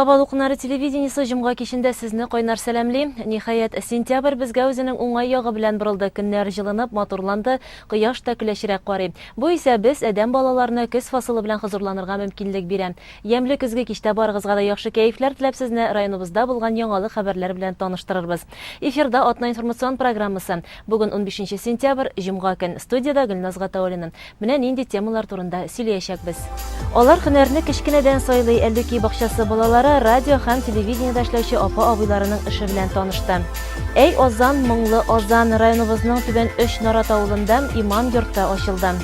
Сабал укунары телевидениесі жымға кешінде сезне кайнар сәламли. Нихаят, сентябрь безгә үзенең уңай ягы белән борылды. Көннәр җылынып, матурланды, кояш та көләчрәк карый. Бу исә без адәм балаларына көз фасылы белән хозурланырга мөмкинлек бирә. Ямьле көзге кичтә барыгызга да яхшы кәефләр теләп сезне районыбызда булган яңалык хәбәрләр белән таныштырырбыз. Эфирда Атна информацион программасы. Бүген 15 сентябрь, җомга көн. Студиядә Гөлназ Гатауллина. Менә нинди темалар турында сөйләячәкбез. Алар һөнәрне кечкенәдән сайлый, әллүки бакчасы балалары радио һәм телевидениедә эшләүче апа-абыйларының эше белән танышты. Әй Озан, моңлы Озан районыбызның Түбән 3 Нарат авылында иман йорты ачылды.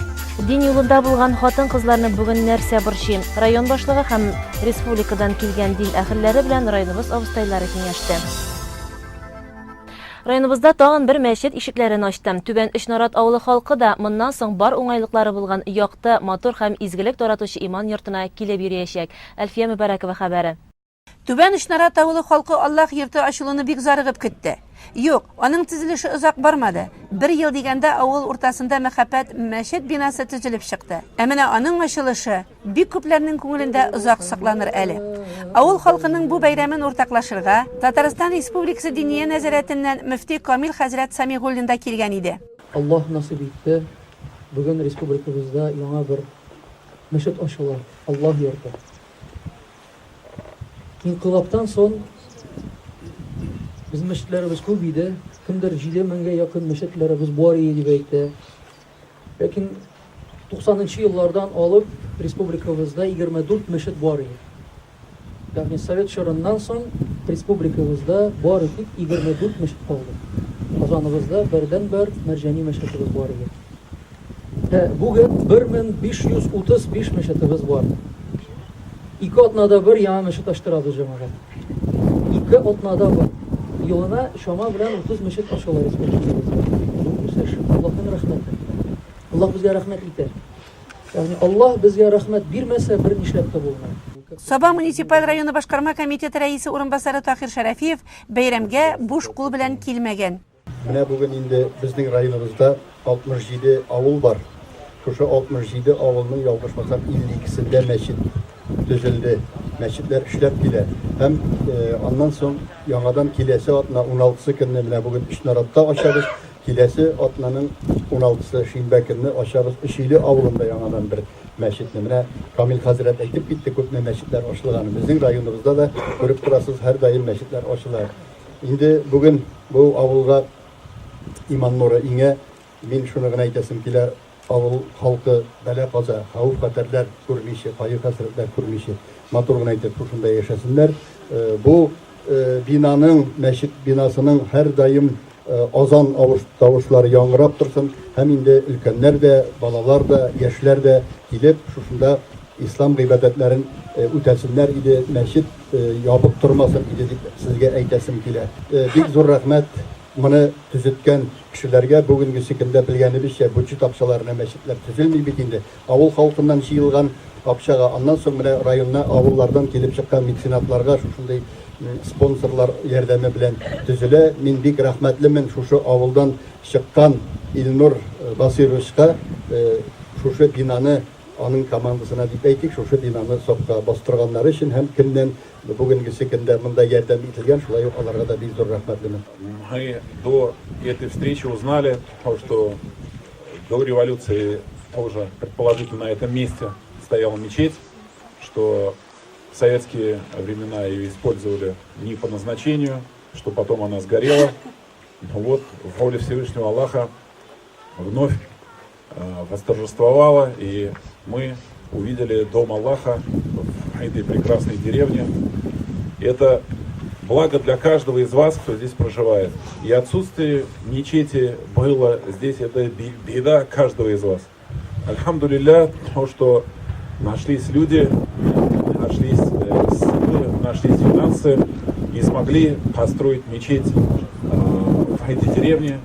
Дин юлында булган хатын-кызларны бүген нәрсә борчый? Район башлыгы һәм республикадан килгән дин әһелләре белән районыбыз абыстайлары киңәште. Районыбызда тагын бер мәчет ишекләрен ачты. Түбән 3 Нарат авылы халкы да моннан соң бар уңайлыклары булган якты, матур һәм изгелек таратучы иман йортына килеп йөриячәк. Әлфия Мөбәрәкова хәбәре. Түбән 3 Нарат авылы халкы Аллаһ йорты ачылуны бик зарыгып көтте. Юк, аның төзелеше озак бармады. 1 ел дигәндә авыл уртасында мәхәббәт мәчет бинасы төзелеп чыкты. Ә менә аның ачылышы бик күпләрнең күңелендә озак сакланыр әле. Авыл халкының бу бәйрәмен уртаклашырга Татарстан Республикасы Диния нәзарәтеннән мөфти Камил хәзрәт Самигуллин да килгән иде. Аллаһ насыйп итте. Бүген республикабызда яңа бер мәчет ачыла. Аллаһ йорты. İnqilabdan son bizim meşitlerimiz көп иде. Kimdir 7 mingə yakın meşitlerimiz var idi belki. Lakin 90-cı yıllardan alıp respublikamızda 24 meşit var idi. Yani Sovet çağından son respublikamızda var idi 24 meşit kaldı. Kazanımızda birden-bir mercani meşitimiz var idi. Bugün 1535 meşitimiz var. İki atnada bir yana meşit açtırabız cemaat. İki atnada bir. Yoluna Şama bilen 30 meşit açılar respublikamızda. Bu Allah'ın rahmeti. Allah bizge rahmet iter. Yani Allah bizge rahmet birmese bir nişlepte bulunur. Саба муниципаль районы башкарма комитеты рәисе урынбасары Тахир Шарафиев бәйрәмгә буш кул белән килмәгән. Менә бүген инде безнең районыбызда 67 авыл бар. Шушы 67 авылның ялгышмасам 52-сендә мәчет төзелде. Мәчетләр эшләп килә. Һәм аннан соң яңадан киләсе атна 16-сы көнне менә бүген 3 Наратта ачабыз. Киләсе атнаның 16-сы шимбә көнне ачабыз. Ишиле авылында яңадан бер мәчетне. Менә Камил хәзрәт әйтеп китте, күпме мәчетләр ачылган. Безнең районыбызда да күреп торасыз, һәр даим мәчетләр ачыла. Инде бүген бу авылга иман нуры иңә мин шуны гына әйтәсем килә. Авыл халкы бәла-каза, хәвеф-хәтерләр күрмичә, кайгы-хәсрәтләр күрмичә, матур гына итеп шушында яшәсеннәр. Бу бинаның, мәчет бинасының һәр даим азан тавышлары яңгырап торсын, һәм инде өлкәннәр дә, балалар да, яшьләр дә килеп шушында ислам гыйбадәтләрен үтәсеннәр иде, мәчет ябык тормасын иде дип сезгә әйтәсем килә. Бик зур рәхмәт моны төзеткән кешеләргә. Бүгенге көндә белгәнебезчә бюджет акчаларына мәчетләр төзелми бит инде. Авыл халкыннан җыелган акчага, аннан соң менә районна авыллардан килеп чыккан меценатларга шушындай спонсорлар ярдәме белән төзелә. Мин бик рәхмәтлемен шушы авылдан чыккан Илнур Басировичка, шушы бинаны аның командасына дип әйтик, шушы бинаны сакка бастырганнары өчен һәм кемнән бүгенге көндә монда ярдәм ителгән, шулай ук аларга да бик зур рәхмәтлемен. Мы до этой встречи узнали, что до революции тоже предположительно на этом месте стояла мечеть, что в советские времена ее использовали не по назначению, что потом она сгорела. Но вот в воле Всевышнего Аллаха вновь восторжествовала, и мы увидели дом Аллаха в этой прекрасной деревне. Это благо для каждого из вас, кто здесь проживает. И отсутствие мечети было здесь, это беда каждого из вас. Альхамдулилля, то, что нашлись люди, нашлись силы, нашлись финансы и смогли построить мечеть в этой деревне.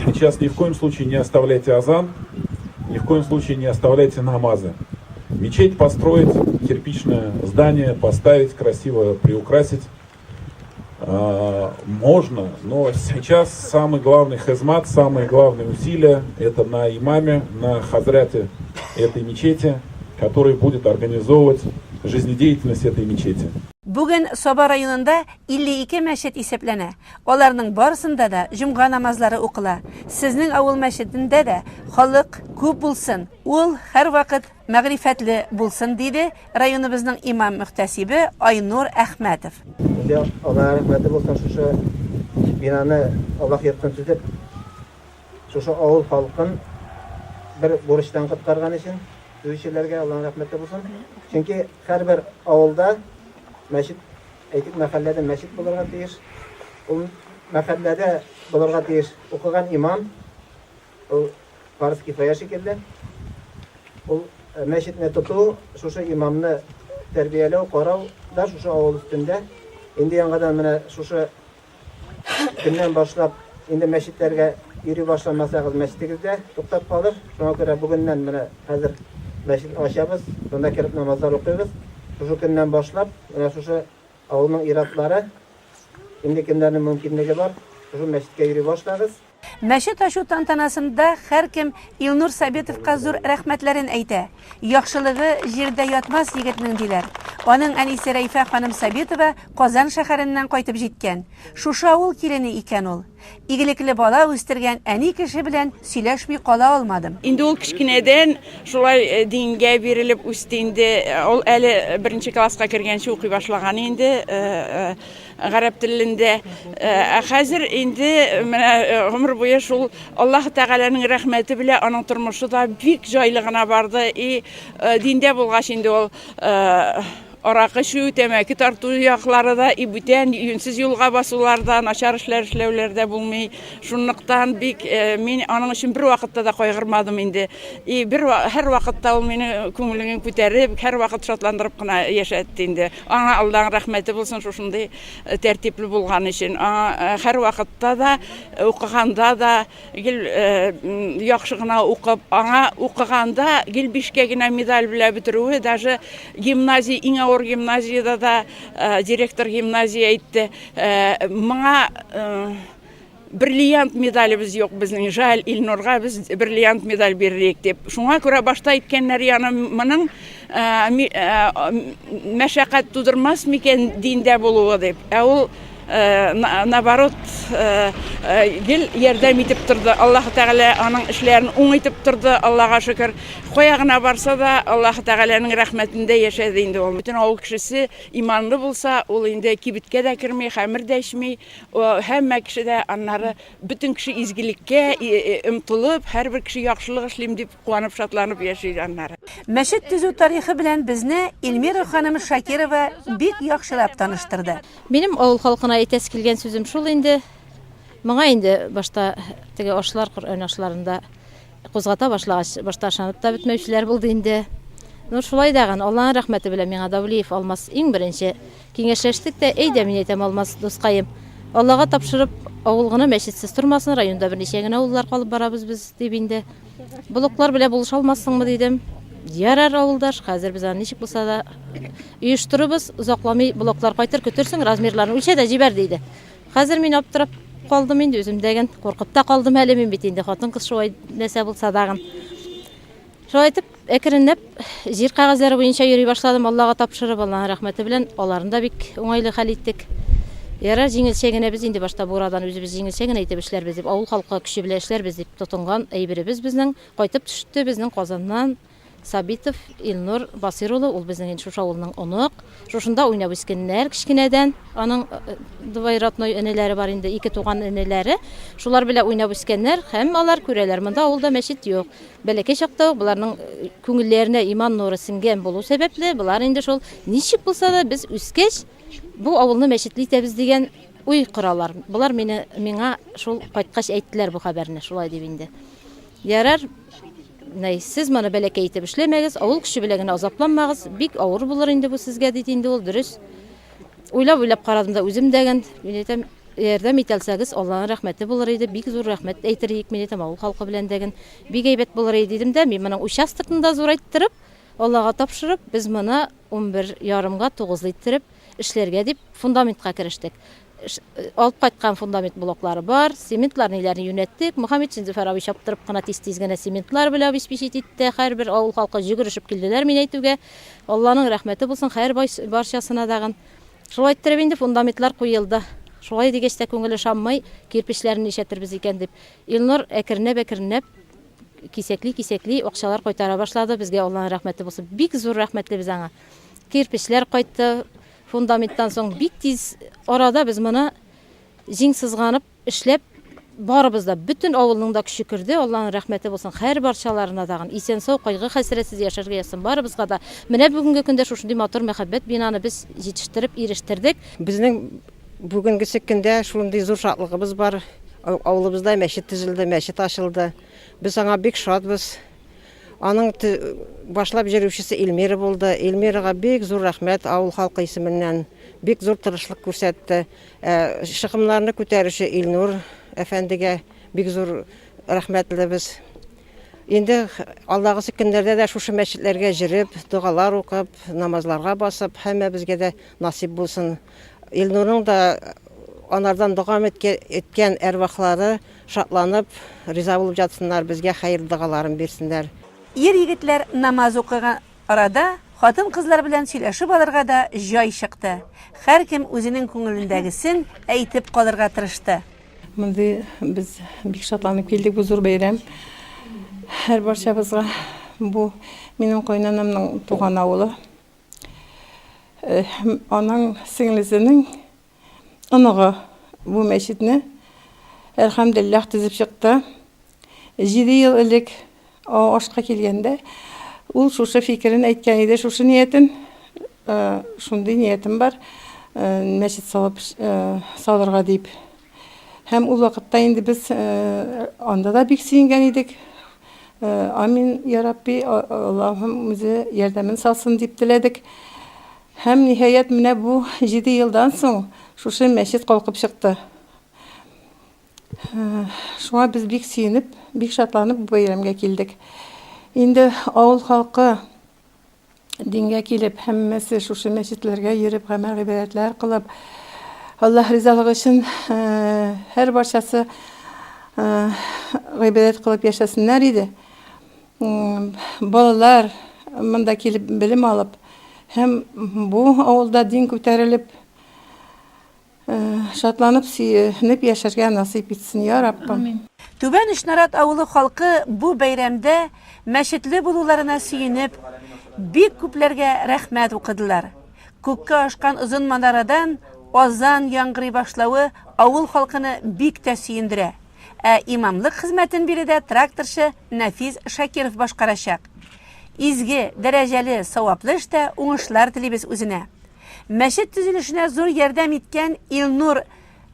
Сейчас ни в коем случае не оставляйте азан, ни в коем случае не оставляйте намазы. Мечеть построить, кирпичное здание поставить, красиво приукрасить можно, но сейчас самый главный хизмат, самые главные усилия это на имаме, на хазрате этой мечети, который будет организовывать жизнедеятельность этой мечети. Бүген Соба районында 52 мәчет исәпләнә. Аларның барысында да җомга намазлары укыла. Сезнең авыл мәчетендә дә халык күп булсын. Ул һәр вакыт мәгърифәтле булсын диде районыбызның имам мөхтәсибе Айнур Әхмәтов. Алла рәхмәте булсын, шушы бинаны Аллаһ йортын төзеп, шушы авыл халкын bir бурычтан коткарган өчен төзүчеләргә Аллаһ рәхмәте булсын. Чөнки һәрбер авылда мәчет, әйтик, мәхәлләдә мәчет булырга тиеш. Ул мәхәлләдә булырга тиеш укыган имам, ул фарз кифая шикелле. Ул мәчетне тоту, шушы имамны тәрбияләү, карау да шушы авыл өстендә. Инде яңадан менә шушы көннән башлап инде мәчетләргә йөри башламасагыз, мәчетегездә туктап калыр. Шуңа күрә бүгеннән менә хәзер мәчет ачабыз, шунда кирип намазлар укыйбыз. Шушы көннән башлап менә шушы авылның иратлары, инде кемнәрнең мөмкинлеге бар, шушы мәчеткә йөри башлагыз. Мәчет ачу тантанасында һәркем Илнур Сабитовка зур рәхмәтләрен әйтә. Яхшылыгы җирдә ятмас егетнең диләр. Аның әнисе Рәйфә ханым Сабитова Казан шәһәреннән кайтып җиткән. Шушы авыл килене икән ул. Игелекле бала үстергән әни кеше белән сөйләшми кала алмадым. Инде ул кичкенәдән шулай дингә бирелеп үсте инде. Ул әле 1нче класска кергәнче укый башлаган инде гарәп телендә. Хәзер инде менә гомер буе шул Аллаһ Тәгаләнең рәхмәте белән аның тормышы да бик җайлы гына барды. Диндә булгач инде ул аракы шу, тәмәке тарту яклары да бүтән юнсез юлга басуларда, начар эшләр эшләүләрдә булмый. Шунлыктан бик мин аның өчен бер вакытта да кайгырмадым инде. Һәр вакытта ул мине күңелемне күтәреп, һәр вакыт шатландырып кына яшәтте инде. Аңа Аллаһның рәхмәте булсын шушындый тәртипле булган өчен. Һәр вакытта да укыганда да яхшы гына укып, аңа укыганда 5-кә генә медаль белән бетерүе, даже гимназия иң ауыр гимназияда да директор гимназия әйтте, моңа бриллиант медалебез юк безнең, жаль, Илнурга без бриллиант медаль бирик дип. Шуңа күрә башта әйткәннәр яны моның мәшәкать тудырмас микән диндә булуы дип. Ул наоборот гел ярдәм итеп торды. Аллаһ Тәгалә аның эшләрен уңайтып торды. Аллаһка шөкер. Кая гына барса да Аллаһ Тәгаләнең рәхмәтендә яшәде инде ул. Бүтән авыл кешесе иманлы булса, ул инде кибеткә дә керми, хәмер дә эчми. Һәммә кеше дә аннары бүтән кеше изгелеккә омтылып, һәрбер кеше яхшылык эшлим дип куанып, шатланып яши аннары. Мәчет төзү тарихы белән безне Илмира ханым Шакирова бик яхшылап таныштырды. Минем авыл халкына әйтәс килгән сүзем шул инде. Моңа инде башта теге ашлар, Коръән ашларында кузгата башлагач, башта ышанып та бетмәүчеләр булды инде. Шулай дагы Аллаһның рәхмәте белән миңа Давлиев Алмаз иң беренче киңәшләштек тә, әйдә мин әйтәм Алмаз дускаем. Аллага тапшырып, авыл гына мәчетсез тормасын, районда берничә генә авыллар калып барабыз без дип инде. Блоклар белән булыша алмассыңмы дидем. Ярар авылдаш, хәзер без аны ничек булса да оештырыбыз, узакламый блоклар кайтыр көтөрсең, размерларын үлчә дә җибәр диде. Хәзер мин аптырап калдым инде, үземдәген куркып та калдым әле мин бит инде, хатын-кыз шулай нәрсә булса дагы. Шулай итеп, әкренләп җир кагазлары буенча йөри башладым, Аллага тапшырып, Аллаһның рәхмәте белән аларында бик уңайлы хәл иттек. Ярар, җиңелчә генә без инде башта бурадан үзебез җиңелчә генә итеп эшләрбез дип, авыл халкы көче белән эшләрбез дип тотынган әйберебез безнең кайтып төште, безнең Казаннан Сабитов Илнур Басир улы, ул безнең шушы авылның онук. Шушында уйнап үскәннәр кичкенәдән. Аның двоюродной энеләре бар инде, 2 туган энеләре. Шулар белән уйнап үскәннәр, һәм алар күрәләр, монда авылда мәчет юк. Бәләкәй чакта буларның күңелләренә иман нуры сиңгән булу сәбәпле, булар инде шул ничек булса да без үскәч бу авылны мәчетле итәбез дигән уй коралар. Булар миңа шул кайткач әйттеләр бу хәбәрне, шулай дип инде. Ярар, сез моны бәләкәй итеп эшләмәгез, авыл кеше белән генә азапланмагыз, бик авыр булыр инде бу сезгә диде инде ул, дөрес. Уйлап карадым да үзем дәгән, мин әйтәм, ярдәм итәлсәгез, Аллаһның рәхмәте булыр иде, бик зур рәхмәт әйтерлек, мин әйтәм, авыл халкы белән дәгән, бик әйбәт булыр иде дидем дә, мин моның участокны да зурайттырып, Аллага тапшырып, без моны 11,5-га 9 иттереп эшләргә дип фундаментка керештек. Алып кайткан фундамент блоклары бар, цементларны юнәттек. Мөхәммәд Синзифарович чаптырып кына тиз-тиз генә цементлар белән обеспечить итте. Һәрбер авыл халкы йөгерешеп килделәр мин әйтүгә. Алланың рәхмәте булсын һәр барчасына дагы. Шулай иттереп инде фундаментлар куелды. Шулай дигәч тә күңеле шаммай, кирпечләрен нишәтербез икән дип. Илнур әкренәп кисәкли акчалар кайтара башлады. Безгә Аллаһның рәхмәте булсын. Бик зур рәхмәтлебез аңа. Кирпечләр кайтты. Фундаменттан соң бик тиз арада без моны җиң сызганып эшләп барыбыз да бүтән авылның да көче керде. Аллаһның рәхмәте булсын. Һәр барчаларына дагын исән сау, кайгы хәсрәтсез яшәргә ясын барыбызга да. Менә бүгенге көндә шушындый матур мәхәббәт бинаны без җитештереп ирештердек. Безнең бүгенге көндә шундый зур шатлыгыбыз бар. Авылыбызда мәчет төзелде, мәчет ачылды. Без аңа бик шатбыз. Аның башлап җөрүчесе Илмира булды. Илмирага бик зур рәхмәт авыл халкы исеменнән. Бик зур тырышлык күрсәтте. Шыгымнарны күтәрүче Илнур әфәндегә бик зур рәхмәтлебез. Инде алдагы көннәрдә дә шушы мәчетләргә җиреп, дугалар укып, намазларга басып, һәммәбезгә дә насип булсын. Илнурның да анардан дугам иткән әрвахлары шатланып, риза булып жатсыннар, безгә хәер дугаларын бирсеннәр. Ир-егетләр намаз укыган арада хатын-кызлар белән сөйләшеп алырга да җай чыкты. Һәркем үзенең күңелендәгесен әйтеп калырга тырышты. Монда без бик шатланып килдек, бу зур бәйрәм. Һәр барчабызга бу минем кайнанамның туган авылы. Аның сеңлесенең оныгы бу мәчетне әлхәмдулиллах төзеп чыкты. 7 ел элек ашка килгәндә ул шушы фикерен әйткән иде, шушы ниятен, шундый ниятем бар, мәчет салырга дип. Һәм ул вакытта инде без анда да бик сөенгән идек. Амин, я Рабби, Аллаһым үзе ярдәмен салсын дип теләдек. Һәм ниһаят менә бу 7 елдан соң шушы мәчет калкып чыкты. Шуңа без бик сөенеп, бик шатланып бу бәйрәмгә килдек. Инде авыл халкы дингә килеп, һәммәсе шушы мәчетләргә йөреп, гамәл гыйбадәтләр кылып, Аллаһ ризалыгы өчен һәр барчасы гыйбадәт кылып яшәсеннәр иде. Балалар монда килеп белем алып, һәм бу авылда дин күтәрелеп, шатланып, сөенеп яшәргә насыйп итсен, я Раббым. Түбән Ишнарат авылы халкы бу бәйрәмдә мәчетле булуларына сөенеп, бик күпләргә рәхмәт укыдылар. Күккә ашкан озын манарадан азан яңгырый башлавы авыл халкыны бик тә сөендерә. Имамлык хезмәтен биредә тракторчы Нафис Шакиров башкарачак. Изге, дәрәҗәле, саваплы эштә уңышлар телибез үзенә. Мәчет төзелешенә зур ярдәм иткән Илнур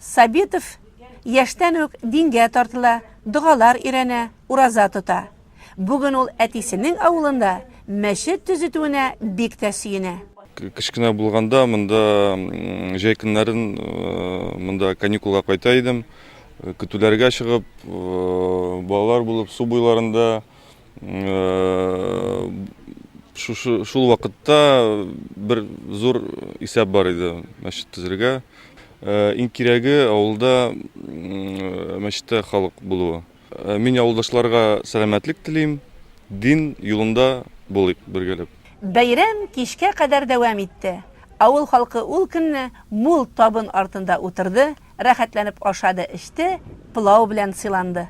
Сабитов яшьтән үк дингә тартыла, дугалар өйрәнә, ураза тота. Бүген ул әтисенең авылында мәчет төзетүенә бик тә сөенә. Кичкенә булганда монда җәй көннәрен монда каникулга кайта идем. Көтүләргә чыгып, балалар булып су буйларында шул вакытта бер зур исәп бар иде мәчет төзергә. Иң кирәге авылда мәчеттә халык булуы. Мин авылдашларга сәламәтлек телим, дин юлында булыйк бергәләп. Бәйрәм кичкә кадәр дәвам итте. Авыл халкы ул көнне мул табын артында утырды, рәхәтләнеп ашады, эчте, пылау белән сыйланды.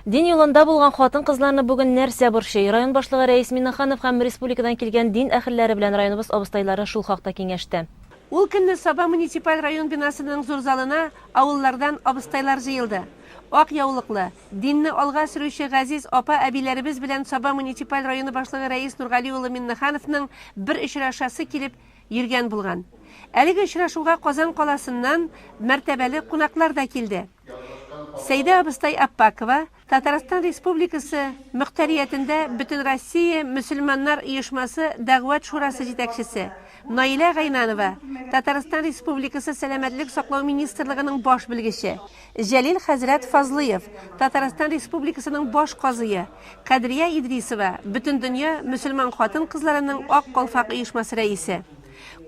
Дин юлында булган хатын-кызларны бүген нәрсә борчый? Район башлыгы Рәис Миннаханов һәм республикадан килгән дин әһелләре белән районыбыз абыстайлары шул хакта киңәште. Ул көнне Саба муниципаль район бинасының зур залына авыллардан абыстайлар җыелды. Ак яулыклы, динне алга сөрүче газиз апа-әбиләребез белән Саба муниципаль районы башлыгы Рәис Нургали улы Миннахановның бер очрашасы килеп йөргән булган. Әлеге очрашуга Казан каласыннан мәртәбәле кунаклар да килде. Сәйдә абыстай Аппакова, Татарстан Республикасы мөхтәриятендә Бөтен Россия мөселманнар оешмасы дәгъват шурасы җитәкчесе, Наилә Гайнанова, Татарстан Республикасы сәламәтлек саклау министрлыгының баш белгече, Җәлил хәзрәт Фазлыев, Татарстан Республикасының баш казые, Кадрия Идрисова, Бөтен дөнья мөселман хатын-кызларының ак калфак оешмасы рәисе.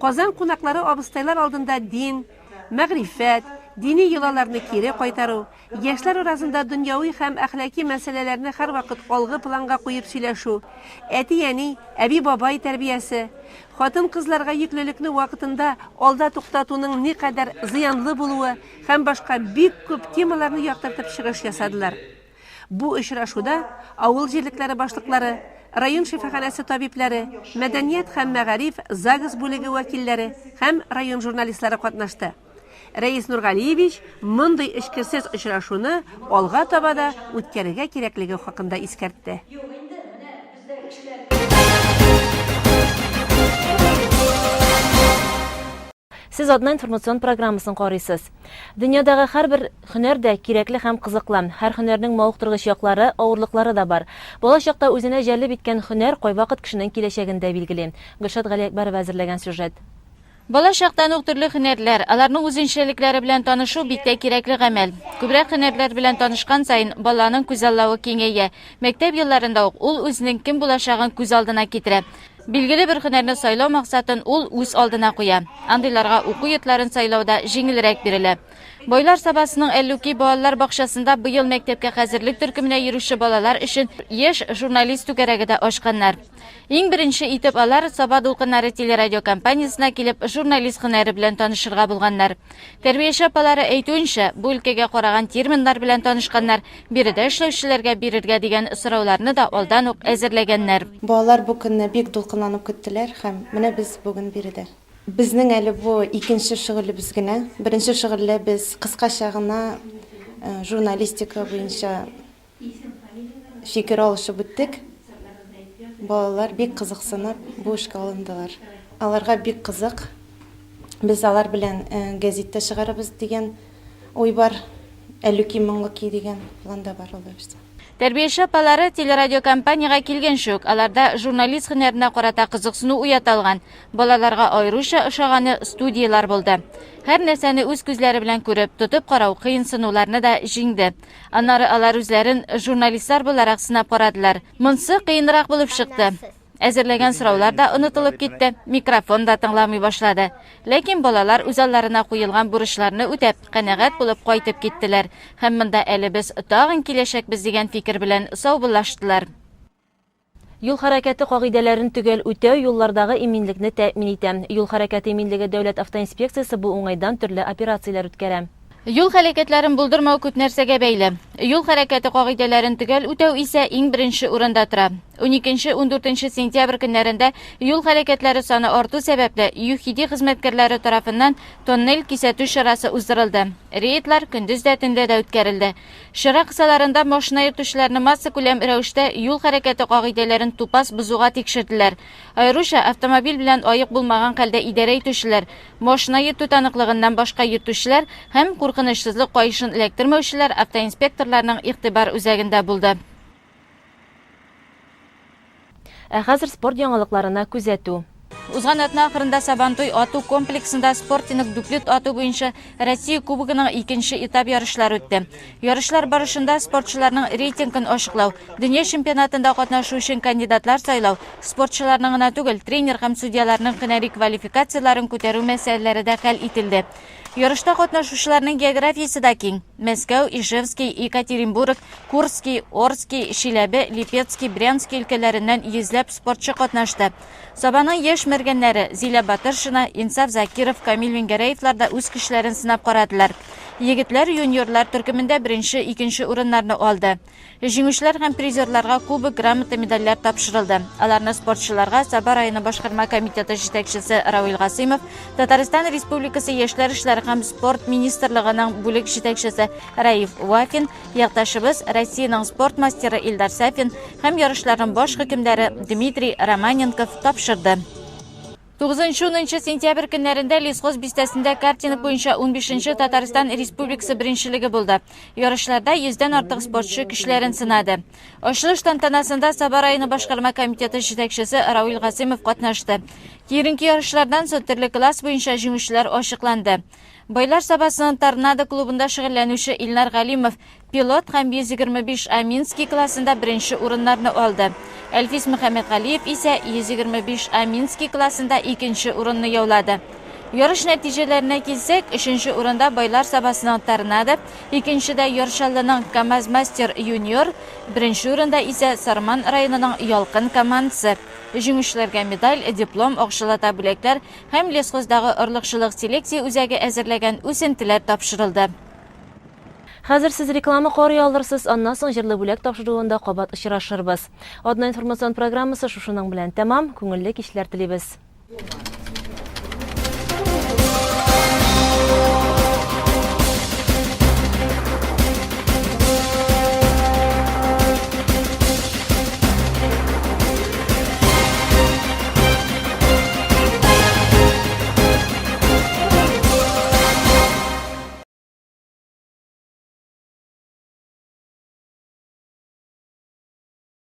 Казан кунаклары абыстайлар алдында дин, мәгърифәт, dini йолаларны кире кайтару, яшьләр арасында дөньяви һәм әхлаки мәсьәләләрне һәрвакыт алгы планга куеп сөйләшү, әти-әни, әби-бабай тәрбиясе, хатын-кызларга йөклелекне вакытында алда туктатуның никадәр зыянлы булуы һәм башка бик күп темаларны яктыртып чыгыш ясадылар. Бу очрашуда авыл җирлекләре башлыклары, район шифаханәсе табиблары, мәдәният һәм мәгариф ЗАГС бүлеге вәкилләре һәм район журналистлары катнашты. Рәис Нургалиевич мондый эчкерсез очрашуны алга таба да үткәрергә кирәклеге хакында искәртте. Сез адна информацион программасын карыйсыз. Дөньядагы һәрбер һөнәр дә кирәкле һәм кызыклы. Һәр һөнәрнең мавыктыргыч яклары, авырлыклары да бар. Балачакта үзенә җәлеп иткән һөнәр кайвакыт кешенең киләчәгендә билгеле. Гөлшат Галиәкбәрова әзерләгән сюжет. Балачактан ук төрле һөнәрләр, аларның үзенчәлекләре белән танышу бик тә кирәкле гамәл. Күбрәк һөнәрләр белән танышкан саен баланың күзаллавы киңәя. Мәктәп елларында ук ул үзенең кем булачагын күз алдына китерә. Билгеле бер һөнәрне сайлау максатын ул үз алдына куя. Андыйларга уку йортларын сайлауда җиңелрәк бирелә. Бойлар сабасының Әллүки балалар бакчасында быел мәктәпкә хәзерлек төркеменә йөрүче балалар өчен яшь журналист түгәрәге дә ачканнар. Иң беренче итеп алар Саба дулкыннары телерадио компаниясына килеп журналист һөнәре белән танышырга булганнар. Тәрбияче апалары әйтүенчә, бу өлкәгә караган терминнар белән танышканнар, биредә эшләүчеләргә бирергә дигән сорауларны да алдан ук әзерләгәннәр. Балалар бу көнне бик дулкынланып көттеләр һәм менә без бүген биредә. Безнең әле бу икенче шөгылебез генә. Беренче шөгыльле без кыскача гына журналистика буенча фикер алышып үттек. Балалар бик кызыксынып бу эшкә алындылар. Аларга бик кызык. Без алар белән гәзиттә чыгарабыз дигән ой бар. Әллүки моңлыки дигән планда бар ул бездә. Тәрбияче апалары телерадио компанияга килгән шук. Аларда журналист һөнәренә карата кызыксыну уяталган. Балаларга айрыша ошаганы студиялар булды. Һәр нәрсәне үз күзләре белән күреп, тотып карау кыенсынуларны да җиңде. Аннары алар үзләрен журналистлар буларак сынап карадылар. Монсы кыенрак булып чыкты. Әзерләгән сораулар да онытылып китте, микрофон да тыңламый башлады. Ләкин балалар үз алларына куелган бурычларны үтәп, канәгать булып кайтып киттеләр. Һәм монда әле без тагын киләчәкбез дигән фикер белән саубуллаштылар. Юл хәрәкәте кагыйдәләрен төгәл үтәү юллардагы иминлекне тәэмин итә. Юл хәрәкәте иминлеге дәүләт автоинспекциясе бу уңайдан төрле операцияләр үткәрә. Юл хәрәкәтләрен булдырмау күп нәрсәгә бәйле. Юл хәрәкәте кагыйдәләрен төгәл үтәү исә иң беренче урында тора. 12-14 сентябрь көннәрендә юл хәрәкәтләре саны арту сәбәпле ЮХИДИ хезмәткәрләре тарафыннан тоннель кисәтү чарасы уздырылды. Рейдлар көндез дә төнлә дә үткәрелде. Чара кысаларында машина йөртүчеләрне масса күләм рәвештә юл хәрәкәте кагыйдәләрен тупас бозуга тикшерделәр. Айрыша автомобиль белән аек булмаган хәлдә идарә итүчеләр, машина йөртү таныклыгыннан башка йөртүчеләр һәм куркынычсызлык кайышын эләктермәүчеләр автоинспекторларның игътибар үзәгендә булды. Ә хәзер спорт яңалыкларына күзәтү. Узган атна ахырында Сабантуй ату комплексында спортинг дуплет ату буенча Россия Кубогының икенче этап ярышлары үтте. Ярышлар барышында спортчыларның рейтингын ачыклау, дөнья чемпионатында катнашу өчен кандидатлар сайлау, спортчыларның гына түгел, тренер һәм судьяларның һөнәри квалификацияларын күтәрү мәсьәләләре дә хәл ителде. Ярышта катнашучыларның географиясе да киң. Мәскәү, Ижевский, Екатеринбург, Курский, Орский, Шиләбе, Липецкий, Брянский өлкәләреннән йөзләп спортчы катнашты. Сабаның яшь мәргәннәре Зиля Батыршина, Инсаф Закиров, Камил Венгәраевлар да үз көчләрен сынап карадылар. Егетләр юниорлар төркемендә беренче, икенче урыннарны алды. Җиңүчеләр һәм призерларга кубок, грамота, медальләр тапшырылды. Аларны спортчыларга Саба районы башкарма комитеты җитәкчесе Равил Гасыймов, Татарстан Республикасы яшьләр эшләре һәм спорт министрлыгының бүлек җитәкчесе Раиф Вафин, якташыбыз Россиянең спорт мастеры Илдар Сафин һәм ярышларның баш хөкемдәре Дмитрий Романенков тапшырды. 9-10 сентябрь көннәрендә Лесхоз бистәсендә картинг буенча 15-нче Татарстан Республикасы беренчелеге булды. Ярышларда 100-дән артык спортчы көчләрен сынады. Ачылыш тантанасында Саба районы башкарма комитеты җитәкчесе Равил Гасыймов катнашты. Кийинки ярышлардан соң төрле класс буенча җиңүчеләр ачыкланды. Байлар Сабасының Торнадо клубында шөгыльләнүче Илнар Галимов пилот һәм 125 Аминский классында беренче урыннарны алды. Әлфис Мөхәммәтгалиев исә 125 Аминский классында икенче урынны яулады. Yarış neticelerine kelsek, 3. orunda Baylar Sabasının Tornado, 2-de Yarışalının Kamaz Master Junior, 1. orunda ise Sarman rayonunun Yalqın komandası. Jüngüşlərə medal, diplom, oqşılata biləklər, həm lesxozдағы ırlıqçılıq seleksiya üzəgi əzirləgən üsentilər tapşırıldı. Хәзер сез реклама карый алырсыз, аннан соң җырлы бүләк тапшыруында кабат очрашырбыз. Адна информацион программасы шушының белән тәмам. Күңелле кичләр телибез.